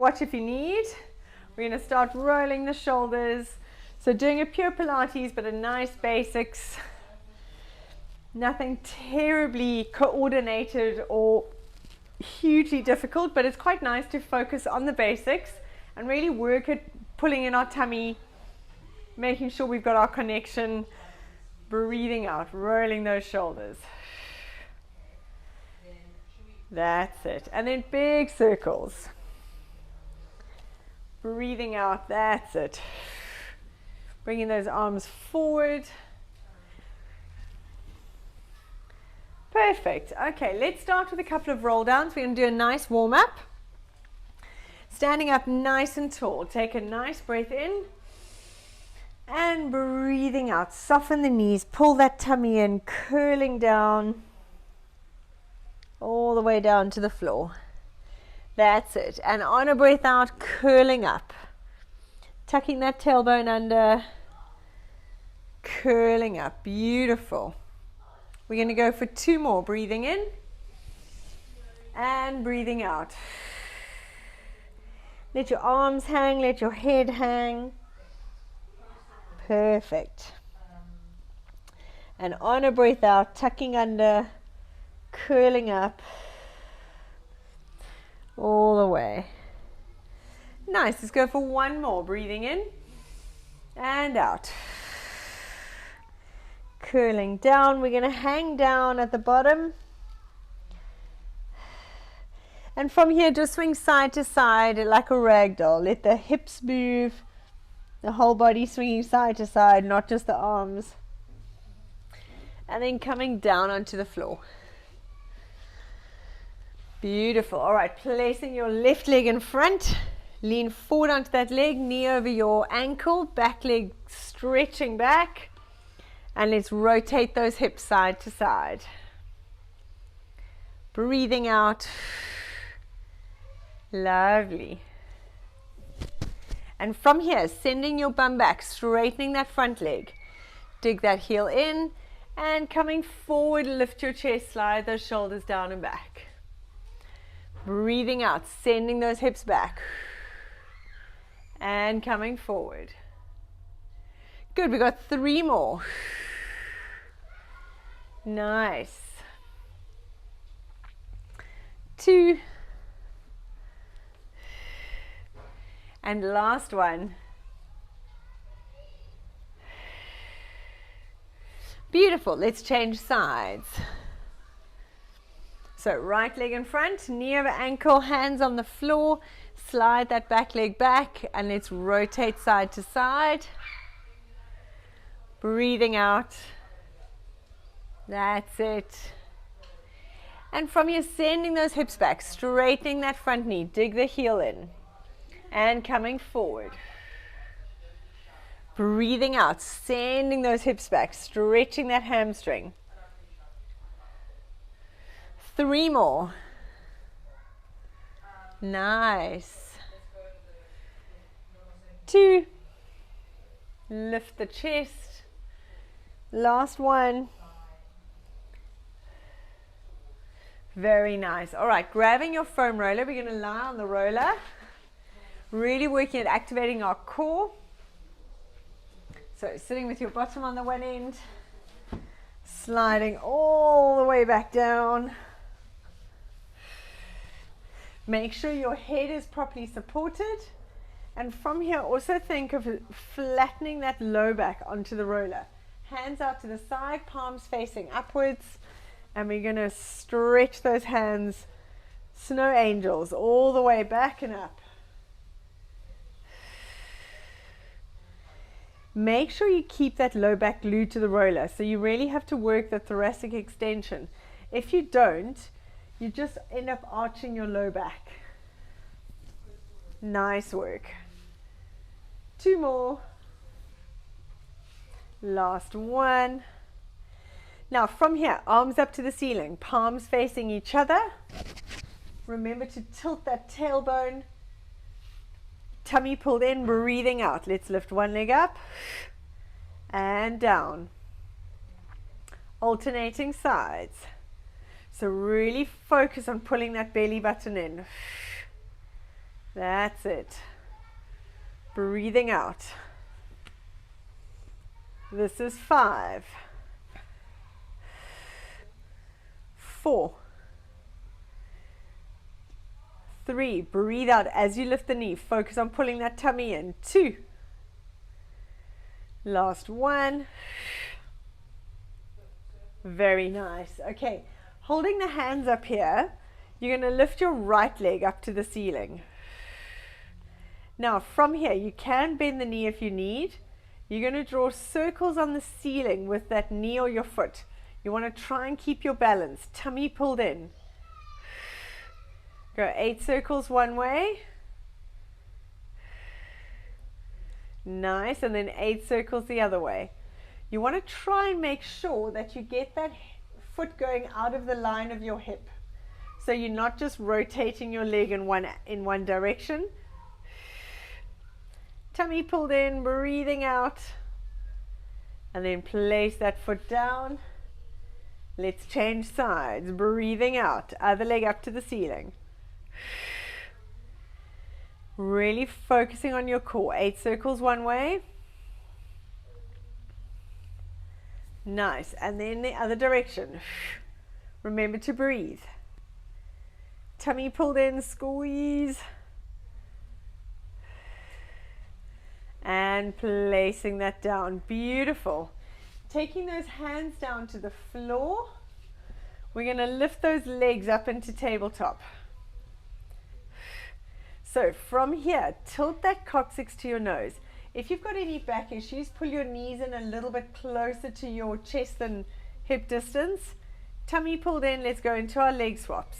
Watch if you need. We're going to start rolling the shoulders. So doing a pure Pilates, but a nice basics. Nothing terribly coordinated or hugely difficult, but it's quite nice to focus on the basics and really work at pulling in our tummy, making sure we've got our connection, breathing out, rolling those shoulders. That's it. And then big circles. Breathing out, that's it. Bringing those arms forward. Perfect. Okay, let's start with a couple of roll downs. We're going to do a nice warm up. Standing up nice and tall. Take a nice breath in. And breathing out. Soften the knees. Pull that tummy in. Curling down. All the way down to the floor. That's it. And on a breath out, curling up. Tucking that tailbone under. Curling up. Beautiful. We're going to go for 2 more. Breathing in. And breathing out. Let your arms hang. Let your head hang. Perfect. And on a breath out, tucking under. Curling up. All the way. Nice. Let's go for 1 more. Breathing in and out. Curling down. We're going to hang down at the bottom. And from here, just swing side to side like a rag doll. Let the hips move. The whole body swinging side to side, not just the arms. And then coming down onto the floor. Beautiful. All right, placing your left leg in front. Lean forward onto that leg, knee over your ankle, back leg stretching back. And let's rotate those hips side to side. Breathing out. Lovely. And from here, sending your bum back, straightening that front leg. Dig that heel in and coming forward, lift your chest, slide those shoulders down and back. Breathing out, sending those hips back. And coming forward. Good, we got 3 more. Nice. 2. And last one. Beautiful, let's change sides. So right leg in front, knee over ankle, hands on the floor, slide that back leg back and let's rotate side to side. Breathing out. That's it. And from here, sending those hips back, straightening that front knee, dig the heel in and coming forward. Breathing out, sending those hips back, stretching that hamstring. 3 more. Nice. 2. Lift the chest. Last one. Very nice. All right, grabbing your foam roller. We're going to lie on the roller. Really working at activating our core. So sitting with your bottom on the one end. Sliding all the way back down. Make sure your head is properly supported. And from here, also think of flattening that low back onto the roller. Hands out to the side, palms facing upwards. And we're going to stretch those hands, snow angels, all the way back and up. Make sure you keep that low back glued to the roller. So you really have to work the thoracic extension. If you don't, you just end up arching your low back. Nice work. 2 more. Last one. Now from here, arms up to the ceiling, palms facing each other. Remember to tilt that tailbone. Tummy pulled in, breathing out. Let's lift one leg up and down. Alternating sides. So really focus on pulling that belly button in. That's it. Breathing out. This is 5, 4, 3. Breathe out as you lift the knee. Focus on pulling that tummy in. 2. Last 1. Very nice. Okay, holding the hands up here, you're going to lift your right leg up to the ceiling. Now from here, you can bend the knee if you need. You're going to draw circles on the ceiling with that knee or your foot. You want to try and keep your balance. Tummy pulled in. Go 8 circles one way. Nice. And then 8 circles the other way. You want to try and make sure that you get that foot going out of the line of your hip. So you're not just rotating your leg in one direction. Tummy pulled in, breathing out, and then place that foot down. Let's change sides. Breathing out, other leg up to the ceiling. Really focusing on your core. 8 circles one way. Nice. And then the other direction. Remember to breathe. Tummy pulled in, squeeze. And placing that down. Beautiful. Taking those hands down to the floor. We're going to lift those legs up into tabletop. So from here, tilt that coccyx to your nose. If you've got any back issues, pull your knees in a little bit closer to your chest and hip distance. Tummy pulled in. Let's go into our leg swaps.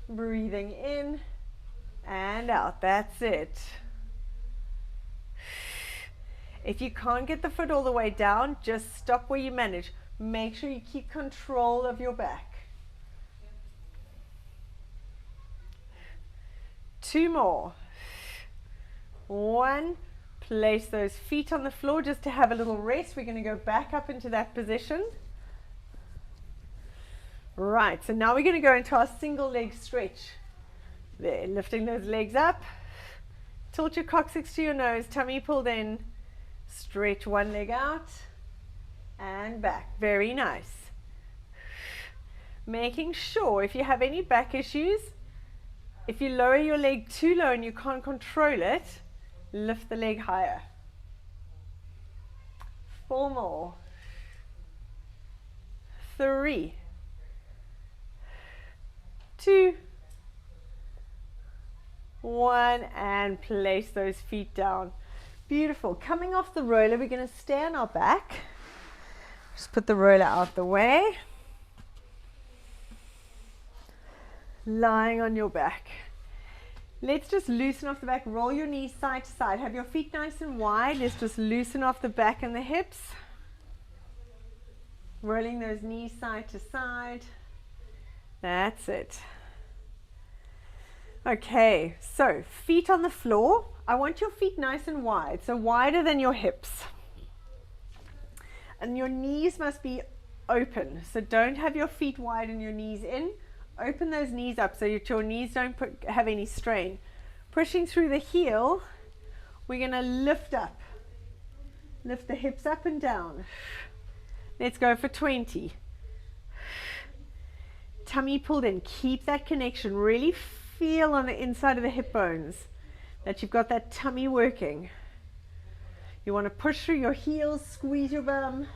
Breathing in and out. That's it. If you can't get the foot all the way down, just stop where you manage. Make sure you keep control of your back. 2 more. 1. Place those feet on the floor just to have a little rest. We're going to go back up into that position. Right, so now we're going to go into our single leg stretch. There, lifting those legs up. Tilt your coccyx to your nose, tummy pulled in. Stretch one leg out and back. Very nice. Making sure if you have any back issues, if you lower your leg too low and you can't control it, lift the leg higher. 4 more. 3. 2. 1. And place those feet down. Beautiful. Coming off the roller, we're going to stay on our back. Just put the roller out the way. Lying on your back. Let's just loosen off the back. Roll your knees side to side. Have your feet nice and wide. Let's just loosen off the back and the hips. Rolling those knees side to side. That's it. Okay, so feet on the floor. I want your feet nice and wide, so wider than your hips. And your knees must be open, so don't have your feet wide and your knees in. Open those knees up so that your knees don't have any strain. Pushing through the heel, we're going to lift up. Lift the hips up and down. Let's go for 20. Tummy pulled in. Keep that connection. Really feel on the inside of the hip bones that you've got that tummy working. You want to push through your heels, squeeze your bum.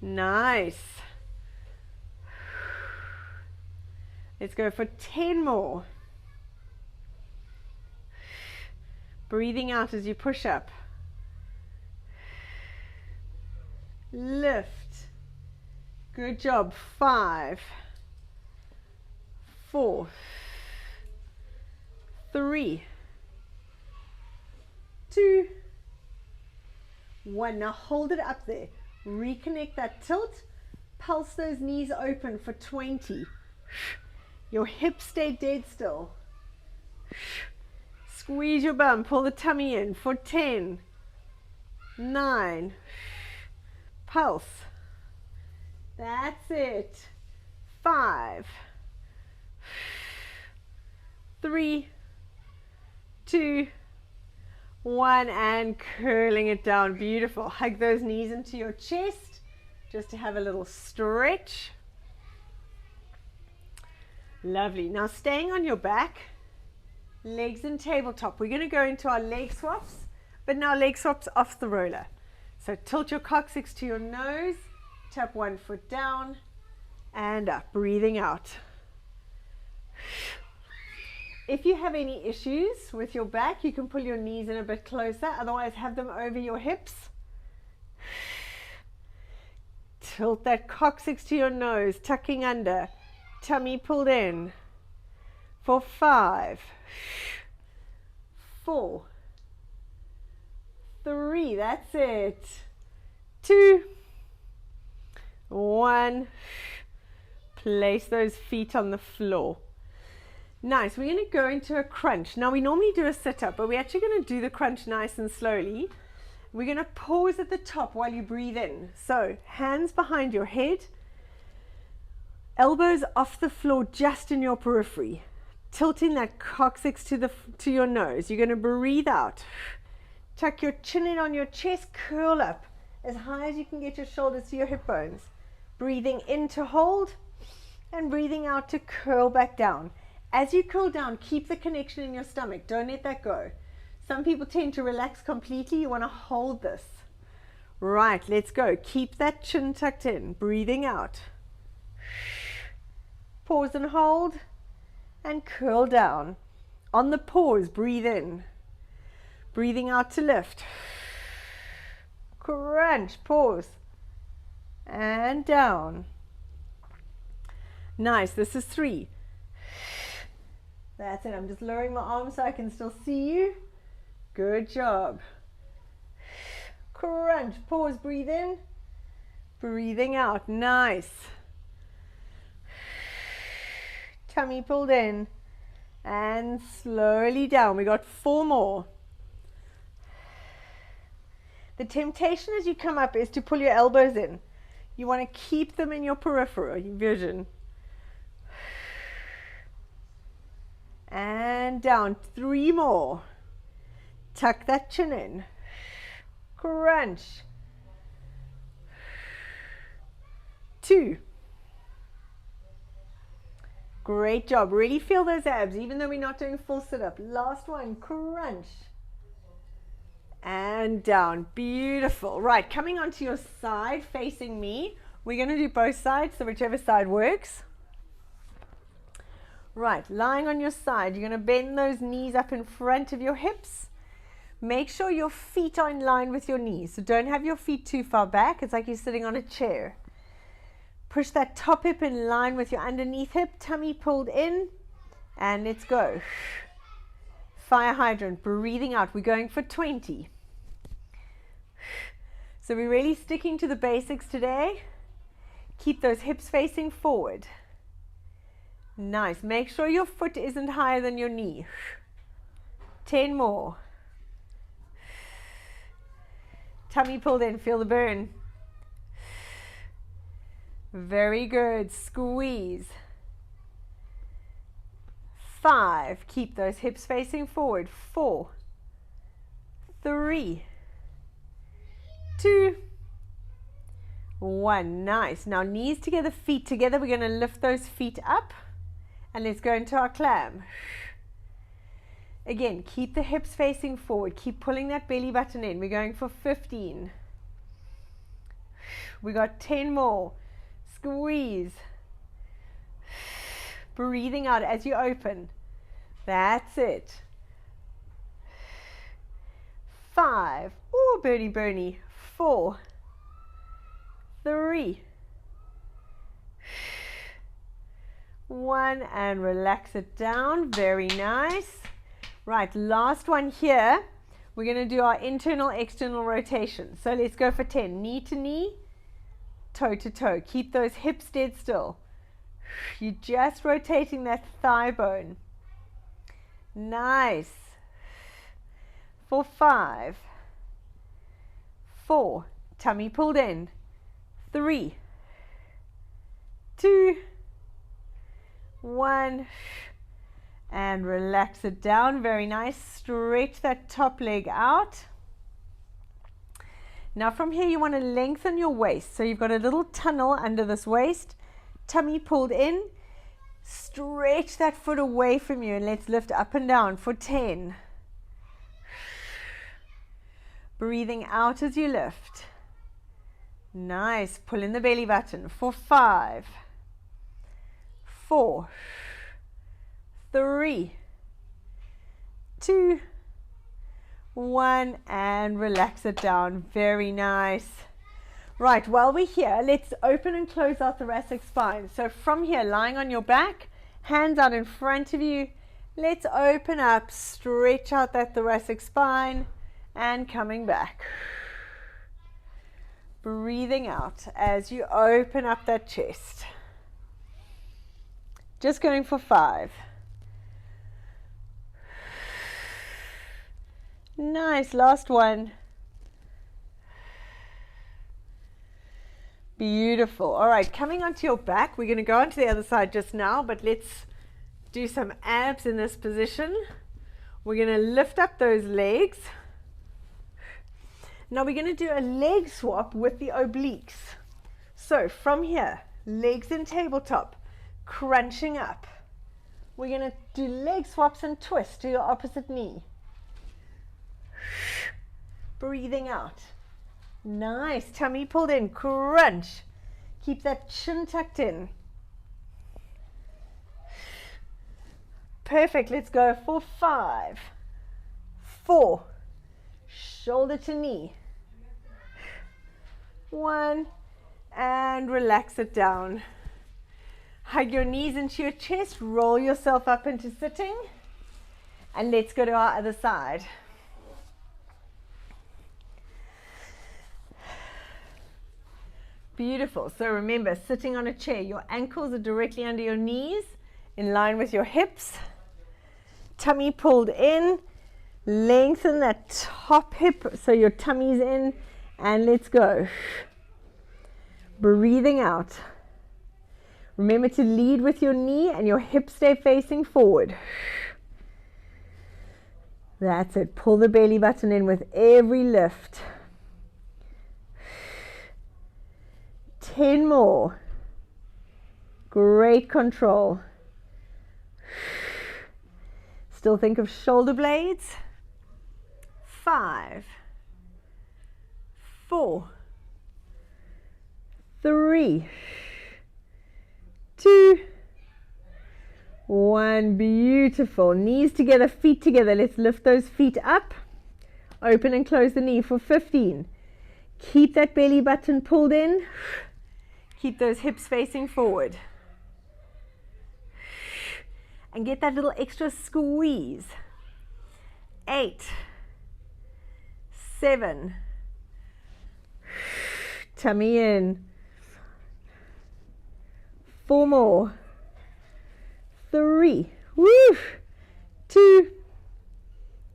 Nice. Let's go for 10 more. Breathing out as you push up. Lift. Good job. 5, 4, 3, 2, 1. Now hold it up there. Reconnect that tilt. Pulse those knees open for 20. Your hips stay dead still. Squeeze your bum. Pull the tummy in for 10, 9. Pulse. That's it. 5, 3, 2, 1, and curling it down. Beautiful. Hug those knees into your chest just to have a little stretch. Lovely. Now staying on your back, legs in tabletop. We're going to go into our leg swaps, but now leg swaps off the roller. So tilt your coccyx to your nose, tap one foot down and up, breathing out. If you have any issues with your back, you can pull your knees in a bit closer, otherwise have them over your hips. Tilt that coccyx to your nose, tucking under, tummy pulled in. For 5, 4, 3, that's it. 2, 1. Place those feet on the floor. Nice. We're going to go into a crunch. Now we normally do a sit-up, but we're actually going to do the crunch nice and slowly. We're going to pause at the top while you breathe in. So hands behind your head, elbows off the floor just in your periphery, tilting that coccyx to your nose. You're going to breathe out. Tuck your chin in on your chest, curl up as high as you can get your shoulders to your hip bones. Breathing in to hold and breathing out to curl back down. As you curl down, keep the connection in your stomach. Don't let that go. Some people tend to relax completely. You want to hold this. Right, let's go. Keep that chin tucked in. Breathing out. Pause and hold and curl down. On the pause, breathe in. Breathing out to lift. Crunch, pause. And down. Nice, this is 3. That's it. I'm just lowering my arms so I can still see you. Good job. Crunch, pause, breathe in. Breathing out, nice. Tummy pulled in. And slowly down. We got 4 more. The temptation as you come up is to pull your elbows in. You want to keep them in your peripheral vision. And down. 3 more. Tuck that chin in. Crunch. 2. Great job. Really feel those abs, even though we're not doing full sit-up. Last one. Crunch. And down. Beautiful. Right, coming onto your side, facing me. We're going to do both sides, so whichever side works. Right, lying on your side, you're going to bend those knees up in front of your hips. Make sure your feet are in line with your knees. So don't have your feet too far back. It's like you're sitting on a chair. Push that top hip in line with your underneath hip. Tummy pulled in. And let's go. Fire hydrant, breathing out. We're going for 20. So we're really sticking to the basics today. Keep those hips facing forward. Nice. Make sure your foot isn't higher than your knee. 10 more. Tummy pulled in. Feel the burn. Very good. Squeeze. 5. Keep those hips facing forward. 4. 3. 2. 1. Nice. Now knees together, feet together. We're going to lift those feet up. And let's go into our clam. Again, keep the hips facing forward. Keep pulling that belly button in. We're going for 15. We got 10 more. Squeeze. Breathing out as you open. That's it. 5. Oh, birdie, birdie. 4. 3. 1, and relax it down. Very nice. Right, last one here. We're going to do our internal external rotation. So let's go for 10. Knee to knee, toe to toe. Keep those hips dead still. You're just rotating that thigh bone. Nice. For 5. 4. Tummy pulled in. 3. 2. 1. and relax it down. Very nice. Stretch that top leg out. Now from here you want to lengthen your waist. So you've got a little tunnel under this waist, tummy pulled in. Stretch that foot away from you and let's lift up and down for 10. Breathing out as you lift. Nice. Pull in the belly button for 5, 4, 3, 2, 1, and relax it down. Very nice. Right, while we're here, let's open and close our thoracic spine. So from here, lying on your back, hands out in front of you, let's open up, stretch out that thoracic spine, and coming back. Breathing out as you open up that chest. Just going for 5. Nice, last one. Beautiful. All right, coming onto your back, we're going to go onto the other side just now, but let's do some abs in this position. We're going to lift up those legs. Now we're going to do a leg swap with the obliques. So from here, legs in tabletop, crunching up. We're going to do leg swaps and twists to your opposite knee. Breathing out. Nice. Tummy pulled in. Crunch. Keep that chin tucked in. Perfect. Let's go for 5, 4. Shoulder to knee. 1. And relax it down. Hug your knees into your chest. Roll yourself up into sitting. And let's go to our other side. Beautiful. So remember, sitting on a chair, your ankles are directly under your knees, in line with your hips. Tummy pulled in. Lengthen that top hip so your tummy's in, and let's go. Breathing out. Remember to lead with your knee and your hips stay facing forward. That's it. Pull the belly button in with every lift. 10 more. Great control. Still think of shoulder blades. 5, 4, 3, 2, 1. Beautiful. Knees together, feet together. Let's lift those feet up. Open and close the knee for 15. Keep that belly button pulled in. Keep those hips facing forward. And get that little extra squeeze. 8, 7. Tummy in. 4 more. 3. Woo! 2,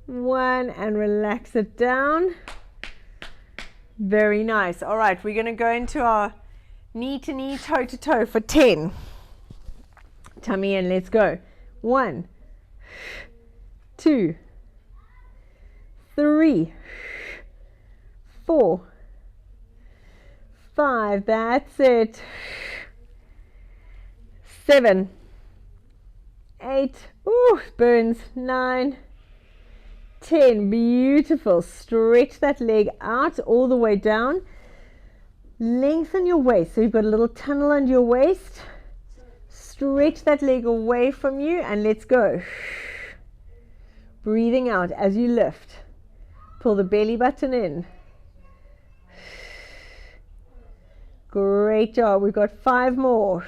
1. And relax it down. Very nice. All right, we're going to go into our knee to knee, toe to toe for 10. Tummy in. Let's go. 1, 2, 3, 4, 5. That's it. 7, 8. Ooh, burns. 9, 10. Beautiful. Stretch that leg out all the way down. Lengthen your waist. So you've got a little tunnel under your waist. Stretch that leg away from you and let's go. Breathing out as you lift. Pull the belly button in. Great job. We've got 5 more.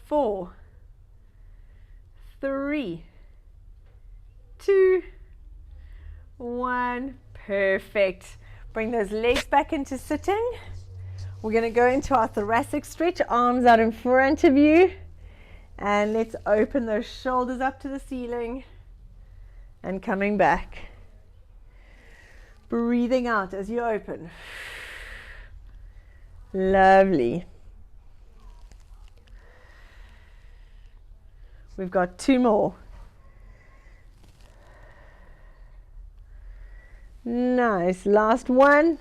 4, 3, 2, 1. Perfect. Bring those legs back into sitting. We're going to go into our thoracic stretch, arms out in front of you. And let's open those shoulders up to the ceiling. And coming back. Breathing out as you open. Lovely. We've got 2 more. Nice. Last one.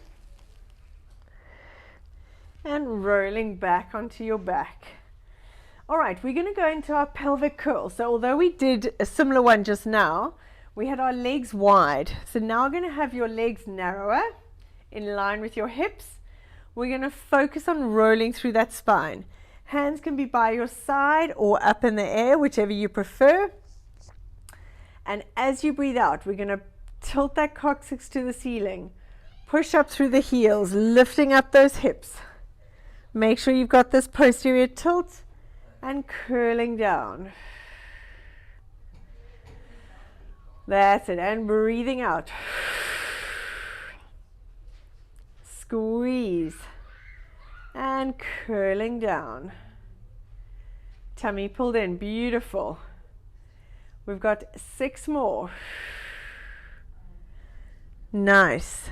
And rolling back onto your back. All right, we're going to go into our pelvic curl. So although we did a similar one just now, we had our legs wide. So now we're going to have your legs narrower in line with your hips. We're going to focus on rolling through that spine. Hands can be by your side or up in the air, whichever you prefer. And as you breathe out, we're going to tilt that coccyx to the ceiling. Push up through the heels, lifting up those hips. Make sure you've got this posterior tilt and curling down. That's it. And breathing out. Squeeze. And curling down. Tummy pulled in. Beautiful. We've got 6 more. Nice.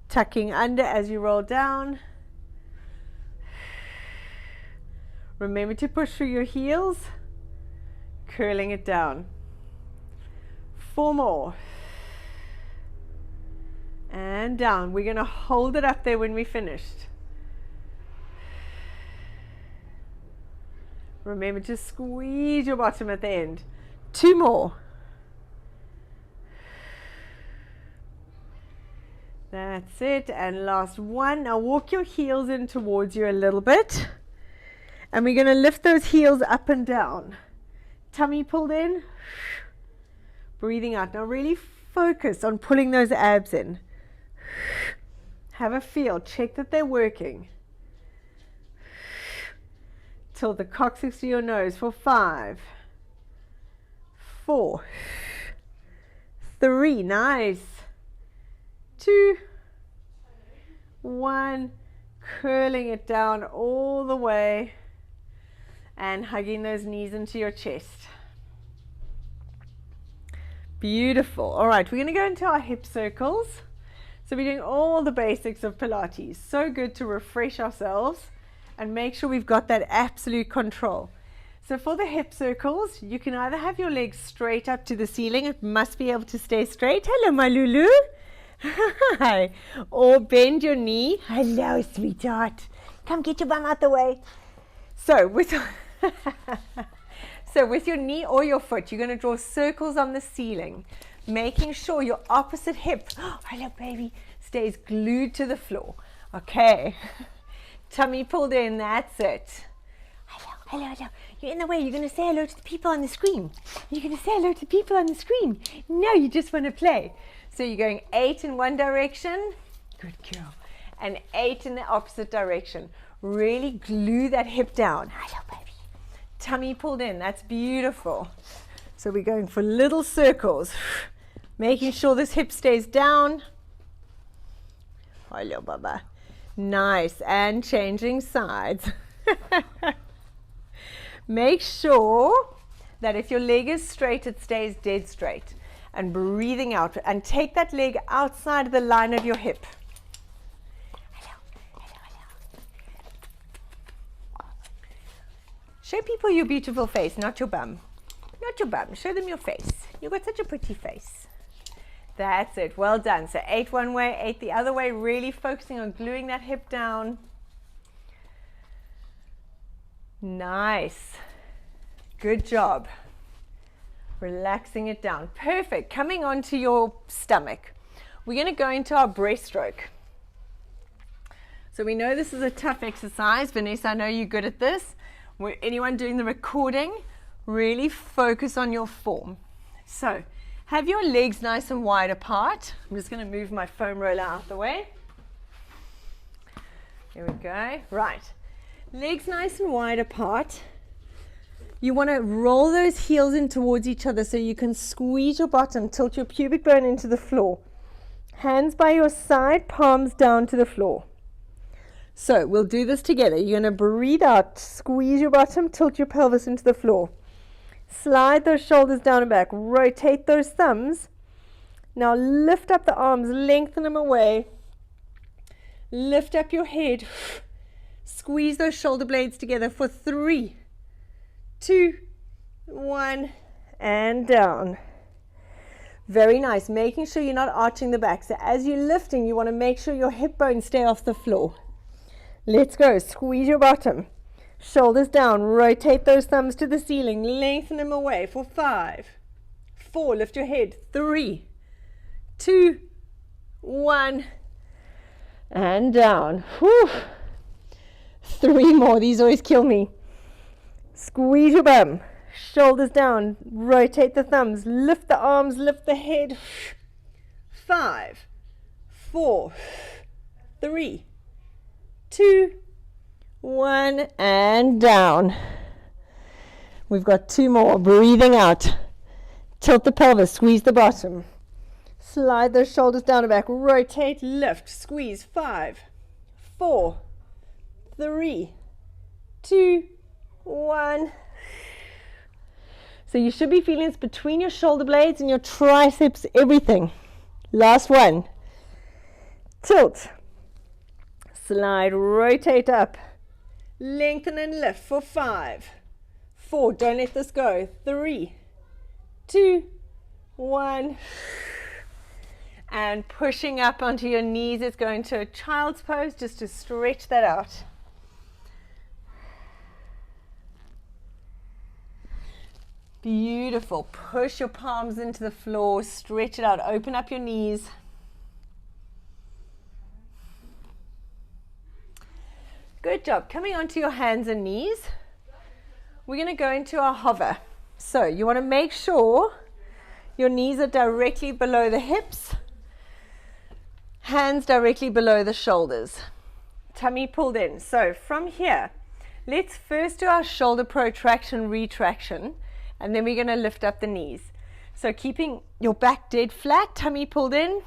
Tucking under as you roll down. Remember to push through your heels. Curling it down. 4 more. And down. We're going to hold it up there when we finished. Remember to squeeze your bottom at the end. 2 more. That's it. And last one. Now walk your heels in towards you a little bit. And we're going to lift those heels up and down. Tummy pulled in. Breathing out. Now really focus on pulling those abs in. Have a feel. Check that they're working. Tilt the coccyx to your nose for 5, 4, 3. Nice. 2, 1. Curling it down all the way. And hugging those knees into your chest. Beautiful. All right, we're going to go into our hip circles. So we're doing all the basics of Pilates. So good to refresh ourselves and make sure we've got that absolute control. So for the hip circles, you can either have your legs straight up to the ceiling. It must be able to stay straight. Hello, my Lulu. Hi. Or bend your knee. Hello, sweetheart. Come get your bum out the way. So with your knee or your foot, you're going to draw circles on the ceiling, making sure your opposite hip, hello baby, stays glued to the floor. Okay. Tummy pulled in, that's it. Hello, hello, hello. You're in the way. You're going to say hello to the people on the screen. You're going to say hello to the people on the screen. No, you just want to play. So you're going 8 in one direction. Good girl. And 8 in the opposite direction. Really glue that hip down. Hello, baby. Tummy pulled in. That's beautiful. So we're going for little circles. Making sure this hip stays down. Hello, Baba. Nice. And changing sides. Make sure that if your leg is straight, it stays dead straight. And breathing out. And take that leg outside of the line of your hip. Show people your beautiful face, not your bum. Not your bum. Show them your face. You've got such a pretty face. That's it. Well done. So 8 one way, 8 the other way. Really focusing on gluing that hip down. Nice. Good job. Relaxing it down. Perfect. Coming onto your stomach. We're going to go into our breaststroke. So we know this is a tough exercise. Vanessa, I know you're good at this. Anyone doing the recording, really focus on your form. So have your legs nice and wide apart. I'm just going to move my foam roller out the way. Here we go. Right. Legs nice and wide apart. You want to roll those heels in towards each other so you can squeeze your bottom, tilt your pubic bone into the floor. Hands by your side, palms down to the floor. So we'll do this together. You're going to breathe out, squeeze your bottom, tilt your pelvis into the floor. Slide those shoulders down and back. Rotate those thumbs. Now lift up the arms, lengthen them away. Lift up your head. Squeeze those shoulder blades together for 3, 2, 1, and down. Very nice. Making sure you're not arching the back. So as you're lifting, you want to make sure your hip bones stay off the floor. Let's go. Squeeze your bottom. Shoulders down. Rotate those thumbs to the ceiling. Lengthen them away for 5, 4. Lift your head. 3, 2, 1. And down. Whew. 3 more. These always kill me. Squeeze your bum. Shoulders down. Rotate the thumbs. Lift the arms. Lift the head. 5, 4, 3, 2, 1. And down. We've got 2 more. Breathing out. Tilt the pelvis. Squeeze the bottom. Slide those shoulders down and back. Rotate. Lift. Squeeze. 5, 4, 3, 2, 1. So you should be feeling this between your shoulder blades and your triceps, everything. Last one. Tilt. Slide, rotate up. Lengthen and lift for 5, 4. Don't let this go. 3, 2, 1. And pushing up onto your knees. It's going to a child's pose just to stretch that out. Beautiful. Push your palms into the floor, stretch it out, open up your knees. Good job. Coming onto your hands and knees, we're going to go into our hover. So you want to make sure your knees are directly below the hips, hands directly below the shoulders, tummy pulled in. So from here, let's first do our shoulder protraction, retraction. And then we're going to lift up the knees. So keeping your back dead flat, tummy pulled in.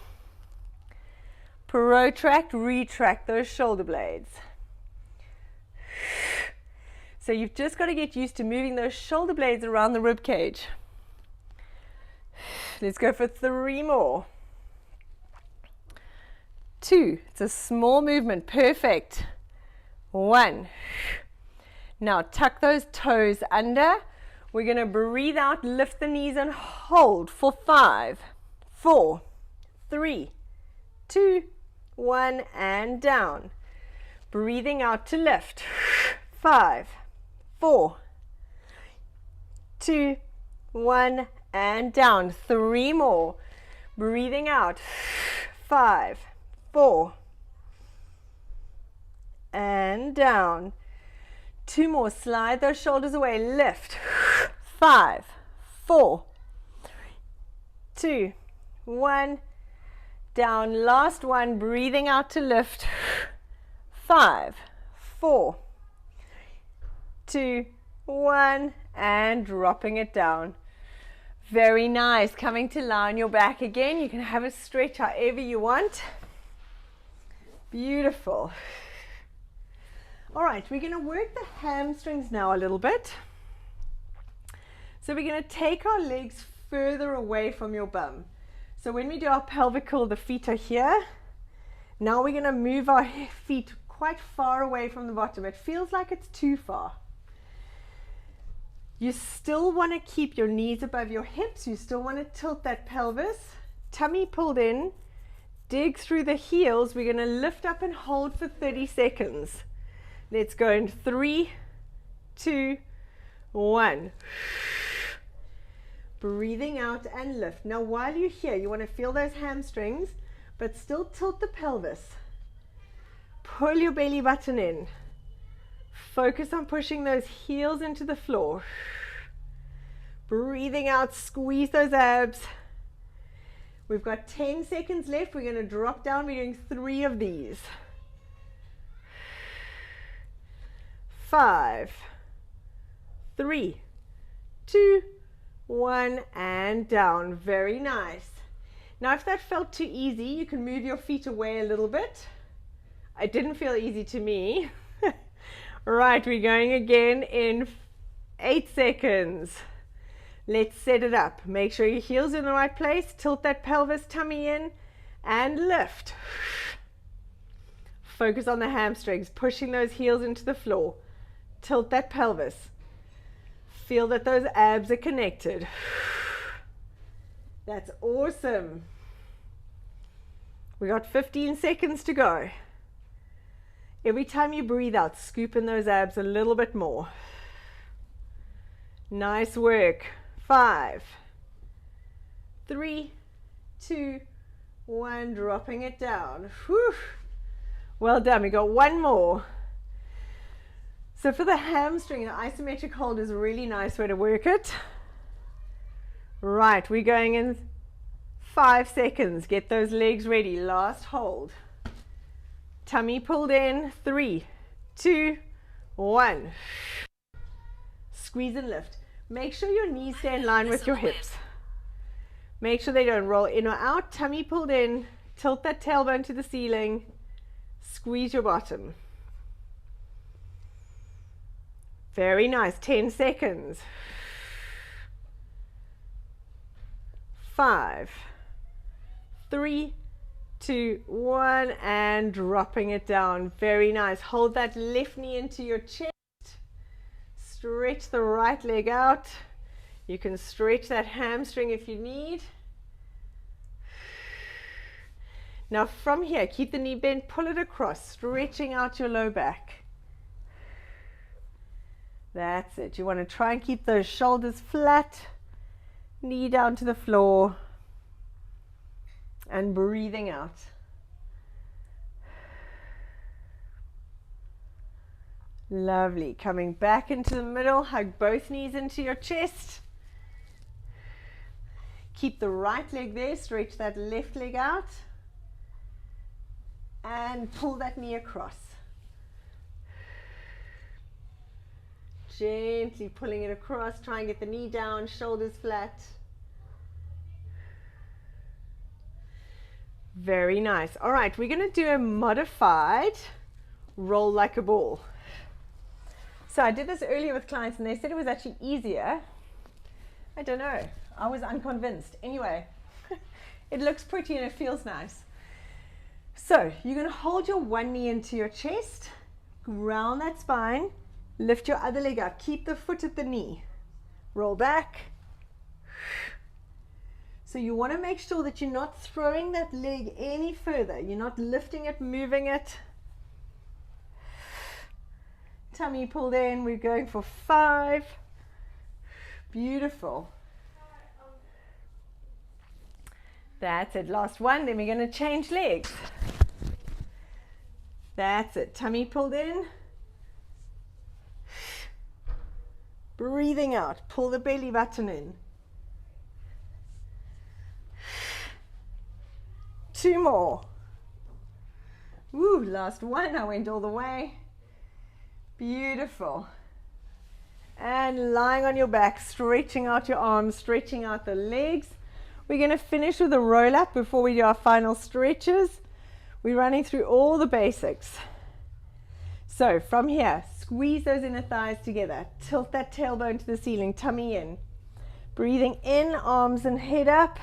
Protract, retract those shoulder blades. So you've just got to get used to moving those shoulder blades around the rib cage. Let's go for 3 more. 2. It's a small movement. Perfect. 1. Now tuck those toes under. We're going to breathe out, lift the knees and hold for 5, 4, 3, 2, 1, and down. Breathing out to lift. 5, 4, 2, 1, and down. 3 more. Breathing out. 5, 4, and down. 2 more. Slide those shoulders away. Lift. 5, 4, 2, 1. Down. Last one. Breathing out to lift. 5, 4, 2, 1. And dropping it down. Very nice. Coming to lie on your back again. You can have a stretch however you want. Beautiful. All right, we're going to work the hamstrings now a little bit. So we're going to take our legs further away from your bum. So when we do our pelvic curl, the feet are here. Now we're going to move our feet quite far away from the bottom. It feels like it's too far. You still want to keep your knees above your hips. You still want to tilt that pelvis. Tummy pulled in. Dig through the heels. We're going to lift up and hold for 30 seconds. Let's go in 3, 2, 1. Breathing out and lift. Now while you're here, you want to feel those hamstrings, but still tilt the pelvis. Pull your belly button in. Focus on pushing those heels into the floor. Breathing out, squeeze those abs. We've got 10 seconds left. We're going to drop down. We're doing 3 of these. 5, 3, 2, 1, and down. Very nice. Now if that felt too easy, you can move your feet away a little bit. It didn't feel easy to me. Right, we're going again in 8 seconds. Let's set it up. Make sure your heels are in the right place. Tilt that pelvis, tummy in, and lift. Focus on the hamstrings, pushing those heels into the floor. Tilt that pelvis. Feel that those abs are connected. That's awesome. We got 15 seconds to go. Every time you breathe out, scoop in those abs a little bit more. Nice work. 5, 3, 2, 1. Dropping it down. Whew. Well done. We got one more. So for the hamstring, the isometric hold is a really nice way to work it. Right, we're going in 5 seconds. Get those legs ready. Last hold. Tummy pulled in. 3, 2, 1. Squeeze and lift. Make sure your knees stay in line with your hips. Make sure they don't roll in or out. Tummy pulled in. Tilt that tailbone to the ceiling. Squeeze your bottom. Very nice. 10 seconds. 5, 3, 2, 1, and dropping it down. Very nice. Hold that left knee into your chest. Stretch the right leg out. You can stretch that hamstring if you need. Now from here, keep the knee bent, pull it across, stretching out your low back. That's it. You want to try and keep those shoulders flat, knee down to the floor, and breathing out. Lovely. Coming back into the middle, hug both knees into your chest. Keep the right leg there, stretch that left leg out, and pull that knee across. Gently pulling it across, try and get the knee down, shoulders flat. Very nice. All right, we're going to do a modified roll like a ball. So I did this earlier with clients and they said it was actually easier. I don't know. I was unconvinced. Anyway, it looks pretty and it feels nice. So you're going to hold your one knee into your chest, round that spine, lift your other leg up, keep the foot at the knee, roll back. So you want to make sure that you're not throwing that leg any further. You're not lifting it, moving it. Tummy pulled in. We're going for 5. Beautiful. That's it. Last one. Then we're going to change legs. That's it. Tummy pulled in. Breathing out. Pull the belly button in. 2 more. Woo, last one. I went all the way. Beautiful. And lying on your back, stretching out your arms, stretching out the legs. We're going to finish with a roll up before we do our final stretches. We're running through all the basics. So from here, squeeze those inner thighs together. Tilt that tailbone to the ceiling, tummy in. Breathing in, arms and head up.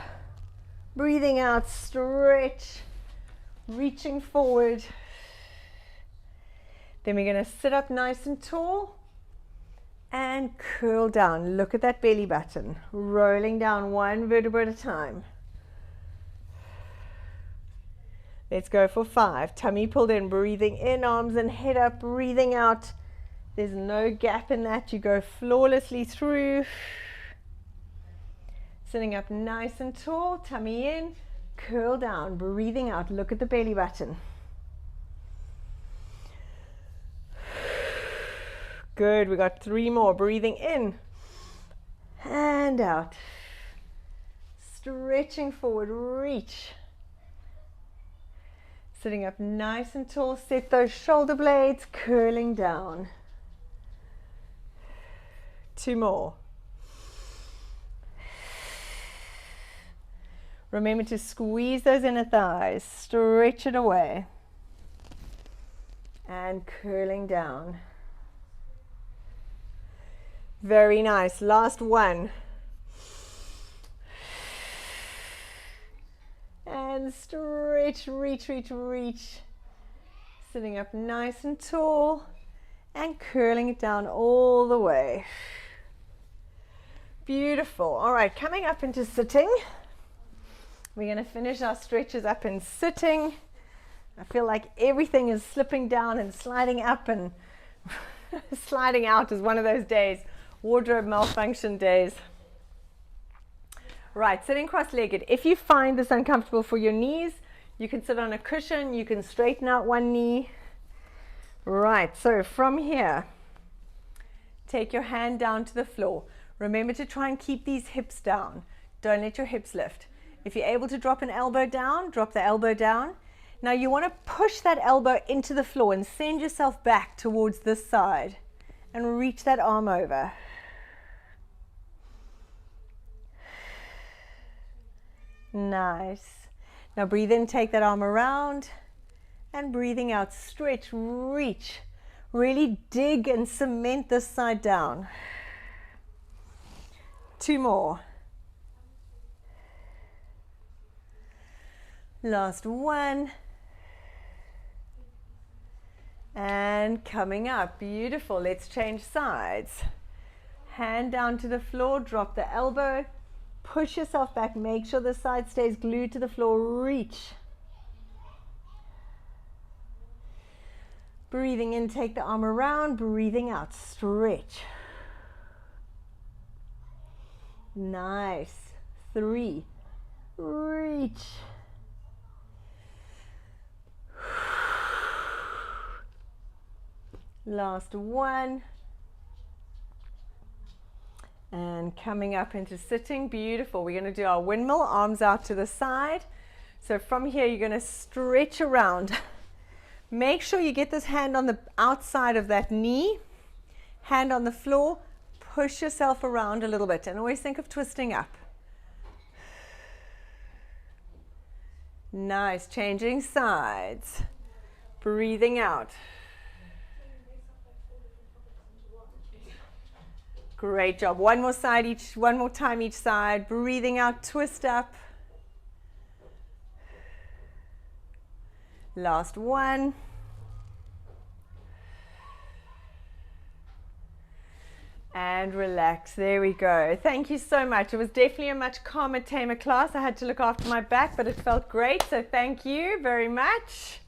Breathing out, stretch. Reaching forward. Then we're going to sit up nice and tall and curl down. Look at that belly button. Rolling down one vertebra at a time. Let's go for 5. Tummy pulled in, breathing in, arms and head up, breathing out. There's no gap in that. You go flawlessly through. Sitting up nice and tall, tummy in, curl down, breathing out. Look at the belly button. Good. We got 3 more. Breathing in and out. Stretching forward, reach. Sitting up nice and tall, set those shoulder blades, curling down. 2 more. Remember to squeeze those inner thighs, stretch it away, and curling down. Very nice. Last one. And stretch, reach, reach, reach. Sitting up nice and tall and curling it down all the way. Beautiful. All right, coming up into sitting. We're going to finish our stretches up in sitting. I feel like everything is slipping down and sliding up and sliding out is one of those days, wardrobe malfunction days. Right, sitting cross-legged. If you find this uncomfortable for your knees, you can sit on a cushion, you can straighten out one knee. Right, so from here, take your hand down to the floor. Remember to try and keep these hips down. Don't let your hips lift. If you're able to drop an elbow down, drop the elbow down. Now you want to push that elbow into the floor and send yourself back towards this side and reach that arm over. Nice. Now breathe in, take that arm around, and breathing out, stretch, reach. Really dig and cement this side down. 2 more. Last one. And coming up, beautiful. Let's change sides. Hand down to the floor, drop the elbow, push yourself back, make sure the side stays glued to the floor, reach. Breathing in, take the arm around, breathing out, stretch. Nice. 3, reach. Last one. And coming up into sitting, beautiful. We're going to do our windmill, arms out to the side. So from here, you're going to stretch around. Make sure you get this hand on the outside of that knee, hand on the floor, push yourself around a little bit, and always think of twisting up. Nice, changing sides, breathing out. Great job. One more time each side, breathing out, twist up. Last one. And relax. There we go. Thank you so much. It was definitely a much calmer, tamer class. I had to look after my back, but it felt great. So thank you very much.